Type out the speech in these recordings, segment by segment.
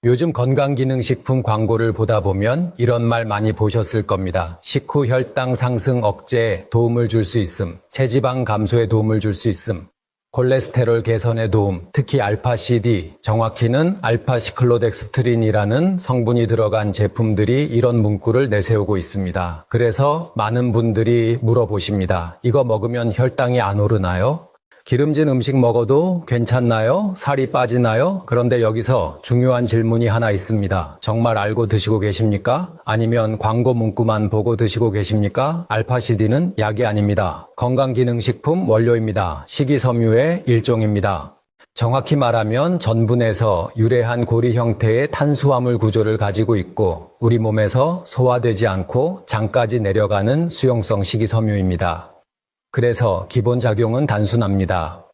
요즘 건강기능식품 광고를 보다 보면 이런 말 많이 보셨을 겁니다. 식후 혈당 상승 억제에 도움을 줄 수 있음, 체지방 감소에 도움을 줄 수 있음, 콜레스테롤 개선에 도움, 특히 알파-CD, 정확히는 알파-시클로덱스트린이라는 성분이 들어간 제품들이 이런 문구를 내세우고 있습니다. 그래서 많은 분들이 물어보십니다. 이거 먹으면 혈당이 안 오르나요? 기름진 음식 먹어도 괜찮나요? 살이 빠지나요? 그런데 여기서 중요한 질문이 하나 있습니다. 정말 알고 드시고 계십니까? 아니면 광고 문구만 보고 드시고 계십니까? 알파-CD는 약이 아닙니다. 건강기능식품 원료입니다. 식이섬유의 일종입니다. 정확히 말하면 전분에서 유래한 고리 형태의 탄수화물 구조를 가지고 있고 우리 몸에서 소화되지 않고 장까지 내려가는 수용성 식이섬유입니다. 그래서 기본 작용은 단순합니다.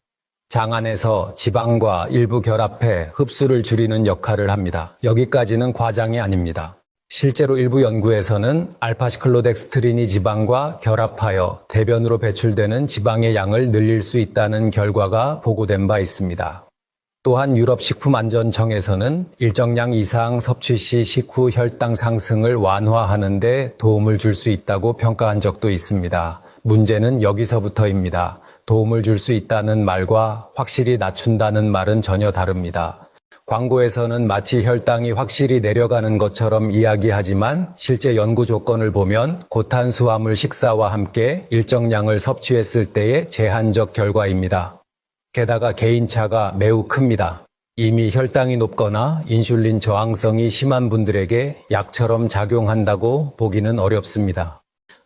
장 안에서 지방과 일부 결합해 흡수를 줄이는 역할을 합니다. 여기까지는 과장이 아닙니다. 실제로 일부 연구에서는 알파시클로덱스트린이 지방과 결합하여 대변으로 배출되는 지방의 양을 늘릴 수 있다는 결과가 보고된 바 있습니다. 또한 유럽식품안전청에서는 일정량 이상 섭취 시 식후 혈당 상승을 완화하는 데 도움을 줄 수 있다고 평가한 적도 있습니다. 문제는 여기서부터입니다. 도움을 줄 수 있다는 말과 확실히 낮춘다는 말은 전혀 다릅니다. 광고에서는 마치 혈당이 확실히 내려가는 것처럼 이야기하지만 실제 연구 조건을 보면 고탄수화물 식사와 함께 일정량을 섭취했을 때의 제한적 결과입니다. 게다가 개인차가 매우 큽니다. 이미 혈당이 높거나 인슐린 저항성이 심한 분들에게 약처럼 작용한다고 보기는 어렵습니다.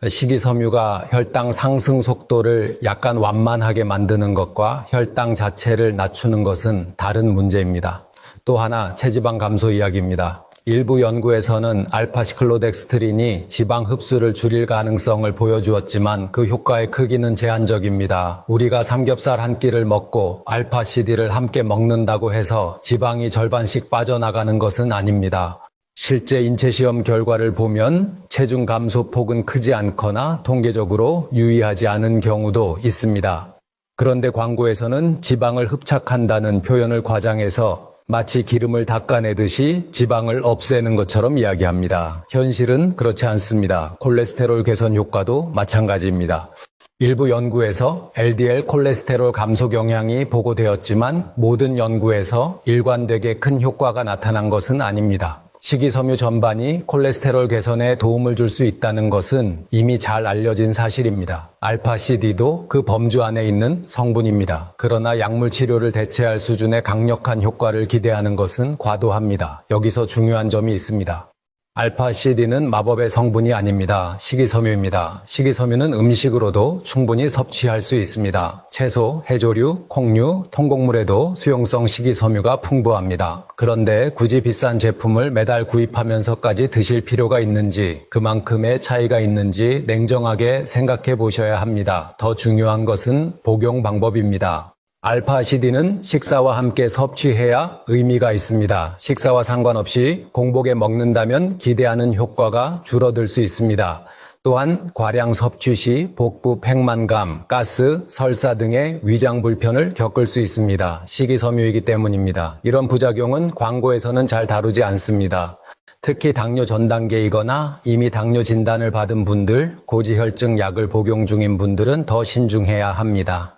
식이섬유가 혈당 상승 속도를 약간 완만하게 만드는 것과 혈당 자체를 낮추는 것은 다른 문제입니다. 또 하나 체지방 감소 이야기입니다. 일부 연구에서는 알파시클로덱스트린이 지방 흡수를 줄일 가능성을 보여주었지만 그 효과의 크기는 제한적입니다. 우리가 삼겹살 한 끼를 먹고 알파-CD를 함께 먹는다고 해서 지방이 절반씩 빠져나가는 것은 아닙니다. 실제 인체시험 결과를 보면 체중 감소 폭은 크지 않거나 통계적으로 유의하지 않은 경우도 있습니다. 그런데 광고에서는 지방을 흡착한다는 표현을 과장해서 마치 기름을 닦아내듯이 지방을 없애는 것처럼 이야기합니다. 현실은 그렇지 않습니다. 콜레스테롤 개선 효과도 마찬가지입니다. 일부 연구에서 LDL 콜레스테롤 감소 경향이 보고되었지만 모든 연구에서 일관되게 큰 효과가 나타난 것은 아닙니다. 식이섬유 전반이 콜레스테롤 개선에 도움을 줄 수 있다는 것은 이미 잘 알려진 사실입니다. 알파-CD도 그 범주 안에 있는 성분입니다. 그러나 약물 치료를 대체할 수준의 강력한 효과를 기대하는 것은 과도합니다. 여기서 중요한 점이 있습니다. 알파-CD는 마법의 성분이 아닙니다. 식이섬유입니다. 식이섬유는 음식으로도 충분히 섭취할 수 있습니다. 채소, 해조류, 콩류, 통곡물에도 수용성 식이섬유가 풍부합니다. 그런데 굳이 비싼 제품을 매달 구입하면서까지 드실 필요가 있는지, 그만큼의 차이가 있는지 냉정하게 생각해 보셔야 합니다. 더 중요한 것은 복용 방법입니다. 알파-CD는 식사와 함께 섭취해야 의미가 있습니다. 식사와 상관없이 공복에 먹는다면 기대하는 효과가 줄어들 수 있습니다. 또한 과량 섭취 시 복부 팽만감, 가스, 설사 등의 위장 불편을 겪을 수 있습니다. 식이섬유이기 때문입니다. 이런 부작용은 광고에서는 잘 다루지 않습니다. 특히 당뇨 전 단계이거나 이미 당뇨 진단을 받은 분들, 고지혈증 약을 복용 중인 분들은 더 신중해야 합니다.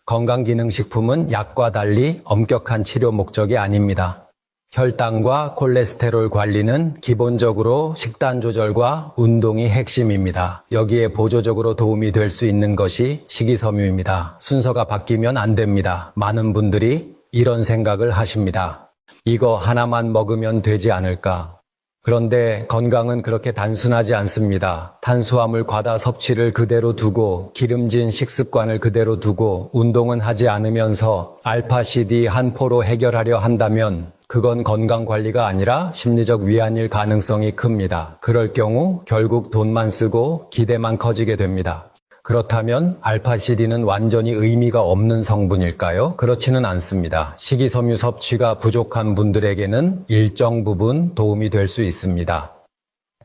건강기능식품은 약과 달리 엄격한 치료 목적이 아닙니다. 혈당과 콜레스테롤 관리는 기본적으로 식단 조절과 운동이 핵심입니다. 여기에 보조적으로 도움이 될 수 있는 것이 식이섬유입니다. 순서가 바뀌면 안 됩니다. 많은 분들이 이런 생각을 하십니다. 이거 하나만 먹으면 되지 않을까? 그런데 건강은 그렇게 단순하지 않습니다. 탄수화물 과다 섭취를 그대로 두고 기름진 식습관을 그대로 두고 운동은 하지 않으면서 알파-CD 한 포로 해결하려 한다면 그건 건강관리가 아니라 심리적 위안일 가능성이 큽니다. 그럴 경우 결국 돈만 쓰고 기대만 커지게 됩니다. 그렇다면 알파-CD는 완전히 의미가 없는 성분일까요? 그렇지는 않습니다. 식이섬유 섭취가 부족한 분들에게는 일정 부분 도움이 될 수 있습니다.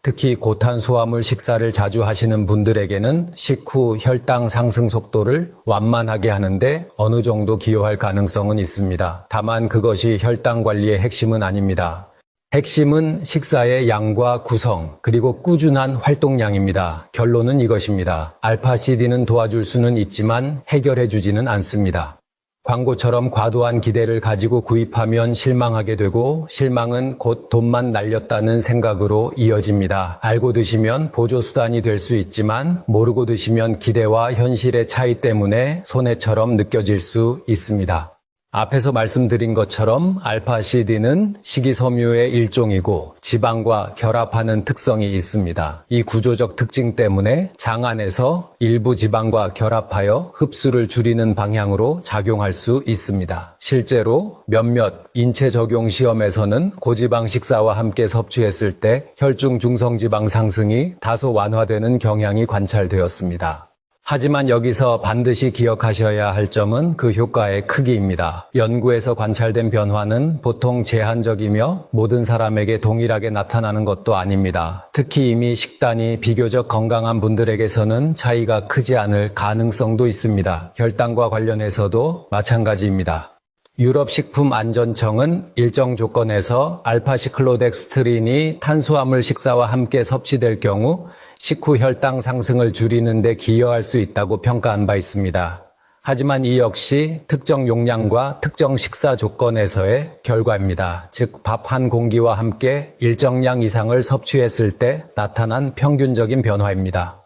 특히 고탄수화물 식사를 자주 하시는 분들에게는 식후 혈당 상승 속도를 완만하게 하는데 어느 정도 기여할 가능성은 있습니다. 다만 그것이 혈당 관리의 핵심은 아닙니다. 핵심은 식사의 양과 구성, 그리고 꾸준한 활동량입니다. 결론은 이것입니다. 알파CD는 도와줄 수는 있지만 해결해주지는 않습니다. 광고처럼 과도한 기대를 가지고 구입하면 실망하게 되고 실망은 곧 돈만 날렸다는 생각으로 이어집니다. 알고 드시면 보조수단이 될 수 있지만 모르고 드시면 기대와 현실의 차이 때문에 손해처럼 느껴질 수 있습니다. 앞에서 말씀드린 것처럼 알파CD는 식이섬유의 일종이고 지방과 결합하는 특성이 있습니다. 이 구조적 특징 때문에 장 안에서 일부 지방과 결합하여 흡수를 줄이는 방향으로 작용할 수 있습니다. 실제로 몇몇 인체 적용 시험에서는 고지방 식사와 함께 섭취했을 때 혈중 중성지방 상승이 다소 완화되는 경향이 관찰되었습니다. 하지만 여기서 반드시 기억하셔야 할 점은 그 효과의 크기입니다. 연구에서 관찰된 변화는 보통 제한적이며 모든 사람에게 동일하게 나타나는 것도 아닙니다. 특히 이미 식단이 비교적 건강한 분들에게서는 차이가 크지 않을 가능성도 있습니다. 혈당과 관련해서도 마찬가지입니다. 유럽식품안전청은 일정 조건에서 알파시클로덱스트린이 탄수화물 식사와 함께 섭취될 경우 식후 혈당 상승을 줄이는 데 기여할 수 있다고 평가한 바 있습니다. 하지만 이 역시 특정 용량과 특정 식사 조건에서의 결과입니다. 즉, 밥 한 공기와 함께 일정량 이상을 섭취했을 때 나타난 평균적인 변화입니다.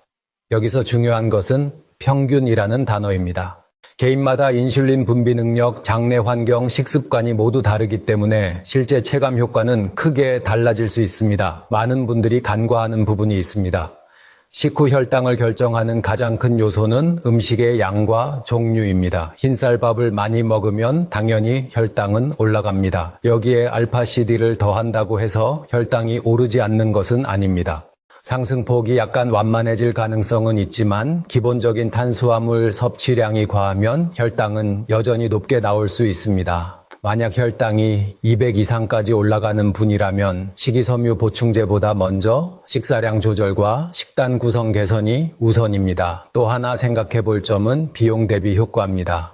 여기서 중요한 것은 평균이라는 단어입니다. 개인마다 인슐린 분비 능력, 장내 환경, 식습관이 모두 다르기 때문에 실제 체감 효과는 크게 달라질 수 있습니다. 많은 분들이 간과하는 부분이 있습니다. 식후 혈당을 결정하는 가장 큰 요소는 음식의 양과 종류입니다. 흰쌀밥을 많이 먹으면 당연히 혈당은 올라갑니다. 여기에 알파CD를 더한다고 해서 혈당이 오르지 않는 것은 아닙니다. 상승폭이 약간 완만해질 가능성은 있지만 기본적인 탄수화물 섭취량이 과하면 혈당은 여전히 높게 나올 수 있습니다. 만약 혈당이 200 이상까지 올라가는 분이라면 식이섬유 보충제보다 먼저 식사량 조절과 식단 구성 개선이 우선입니다. 또 하나 생각해 볼 점은 비용 대비 효과입니다.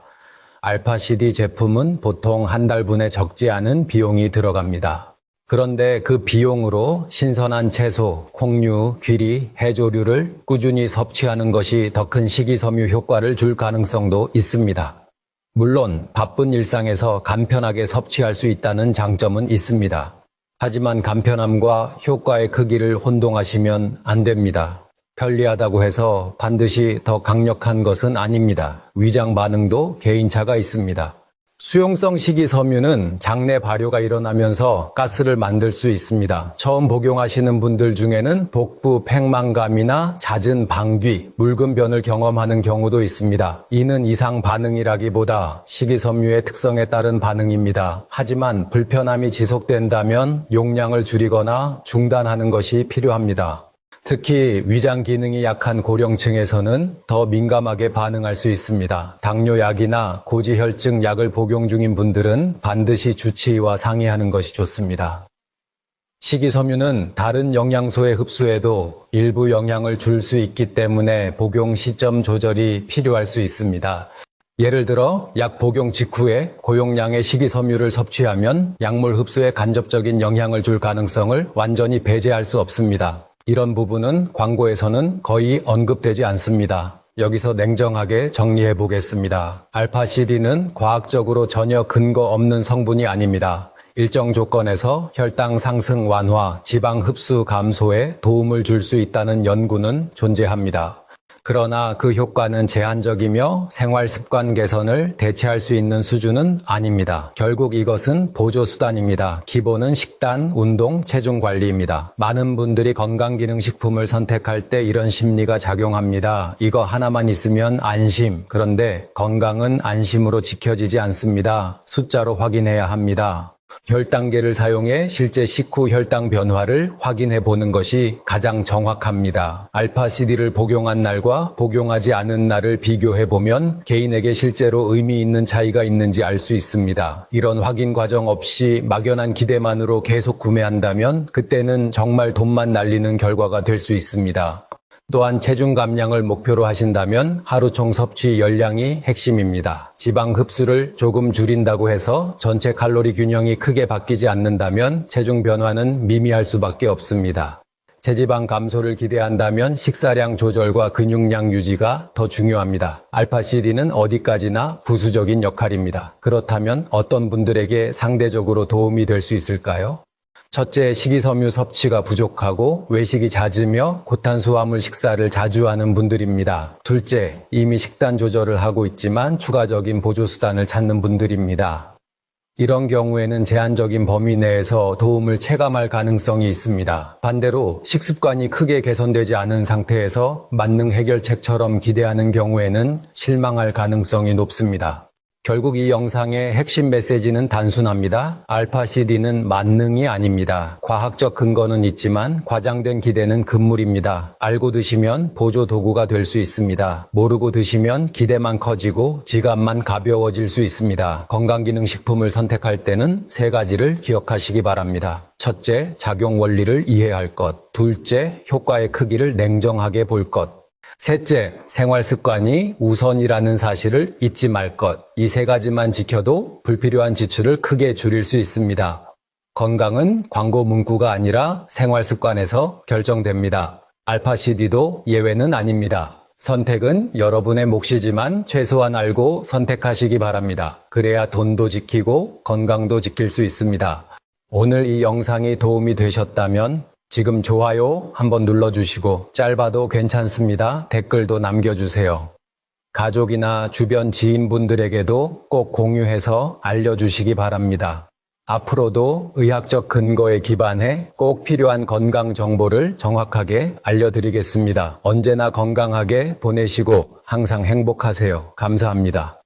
알파CD 제품은 보통 한 달분에 적지 않은 비용이 들어갑니다. 그런데 그 비용으로 신선한 채소, 콩류, 귀리, 해조류를 꾸준히 섭취하는 것이 더 큰 식이섬유 효과를 줄 가능성도 있습니다. 물론 바쁜 일상에서 간편하게 섭취할 수 있다는 장점은 있습니다. 하지만 간편함과 효과의 크기를 혼동하시면 안 됩니다. 편리하다고 해서 반드시 더 강력한 것은 아닙니다. 위장 반응도 개인차가 있습니다. 수용성 식이섬유는 장내 발효가 일어나면서 가스를 만들 수 있습니다. 처음 복용하시는 분들 중에는 복부 팽만감이나 잦은 방귀, 묽은 변을 경험하는 경우도 있습니다. 이는 이상 반응이라기보다 식이섬유의 특성에 따른 반응입니다. 하지만 불편함이 지속된다면 용량을 줄이거나 중단하는 것이 필요합니다. 특히 위장 기능이 약한 고령층에서는 더 민감하게 반응할 수 있습니다. 당뇨약이나 고지혈증 약을 복용 중인 분들은 반드시 주치의와 상의하는 것이 좋습니다. 식이섬유는 다른 영양소의 흡수에도 일부 영향을 줄 수 있기 때문에 복용 시점 조절이 필요할 수 있습니다. 예를 들어 약 복용 직후에 고용량의 식이섬유를 섭취하면 약물 흡수에 간접적인 영향을 줄 가능성을 완전히 배제할 수 없습니다. 이런 부분은 광고에서는 거의 언급되지 않습니다. 여기서 냉정하게 정리해 보겠습니다. 알파CD는 과학적으로 전혀 근거 없는 성분이 아닙니다. 일정 조건에서 혈당 상승 완화, 지방 흡수 감소에 도움을 줄 수 있다는 연구는 존재합니다. 그러나 그 효과는 제한적이며 생활 습관 개선을 대체할 수 있는 수준은 아닙니다. 결국 이것은 보조수단입니다. 기본은 식단, 운동, 체중 관리입니다. 많은 분들이 건강기능식품을 선택할 때 이런 심리가 작용합니다. 이거 하나만 있으면 안심. 그런데 건강은 안심으로 지켜지지 않습니다. 숫자로 확인해야 합니다. 혈당계를 사용해 실제 식후 혈당 변화를 확인해 보는 것이 가장 정확합니다. 알파CD를 복용한 날과 복용하지 않은 날을 비교해 보면 개인에게 실제로 의미 있는 차이가 있는지 알 수 있습니다. 이런 확인 과정 없이 막연한 기대만으로 계속 구매한다면 그때는 정말 돈만 날리는 결과가 될 수 있습니다. 또한 체중 감량을 목표로 하신다면 하루 총 섭취 열량이 핵심입니다. 지방 흡수를 조금 줄인다고 해서 전체 칼로리 균형이 크게 바뀌지 않는다면 체중 변화는 미미할 수밖에 없습니다. 체지방 감소를 기대한다면 식사량 조절과 근육량 유지가 더 중요합니다. 알파CD는 어디까지나 부수적인 역할입니다. 그렇다면 어떤 분들에게 상대적으로 도움이 될 수 있을까요? 첫째, 식이섬유 섭취가 부족하고 외식이 잦으며 고탄수화물 식사를 자주 하는 분들입니다. 둘째, 이미 식단 조절을 하고 있지만 추가적인 보조수단을 찾는 분들입니다. 이런 경우에는 제한적인 범위 내에서 도움을 체감할 가능성이 있습니다. 반대로 식습관이 크게 개선되지 않은 상태에서 만능 해결책처럼 기대하는 경우에는 실망할 가능성이 높습니다. 결국 이 영상의 핵심 메시지는 단순합니다. 알파CD는 만능이 아닙니다. 과학적 근거는 있지만 과장된 기대는 금물입니다. 알고 드시면 보조 도구가 될 수 있습니다. 모르고 드시면 기대만 커지고 지갑만 가벼워질 수 있습니다. 건강기능식품을 선택할 때는 세 가지를 기억하시기 바랍니다. 첫째, 작용 원리를 이해할 것. 둘째, 효과의 크기를 냉정하게 볼 것. 셋째, 생활 습관이 우선이라는 사실을 잊지 말 것. 이 세 가지만 지켜도 불필요한 지출을 크게 줄일 수 있습니다. 건강은 광고 문구가 아니라 생활 습관에서 결정됩니다. 알파CD도 예외는 아닙니다. 선택은 여러분의 몫이지만 최소한 알고 선택하시기 바랍니다. 그래야 돈도 지키고 건강도 지킬 수 있습니다. 오늘 이 영상이 도움이 되셨다면 지금 좋아요 한번 눌러주시고 짧아도 괜찮습니다. 댓글도 남겨주세요. 가족이나 주변 지인분들에게도 꼭 공유해서 알려주시기 바랍니다. 앞으로도 의학적 근거에 기반해 꼭 필요한 건강 정보를 정확하게 알려드리겠습니다. 언제나 건강하게 보내시고 항상 행복하세요. 감사합니다.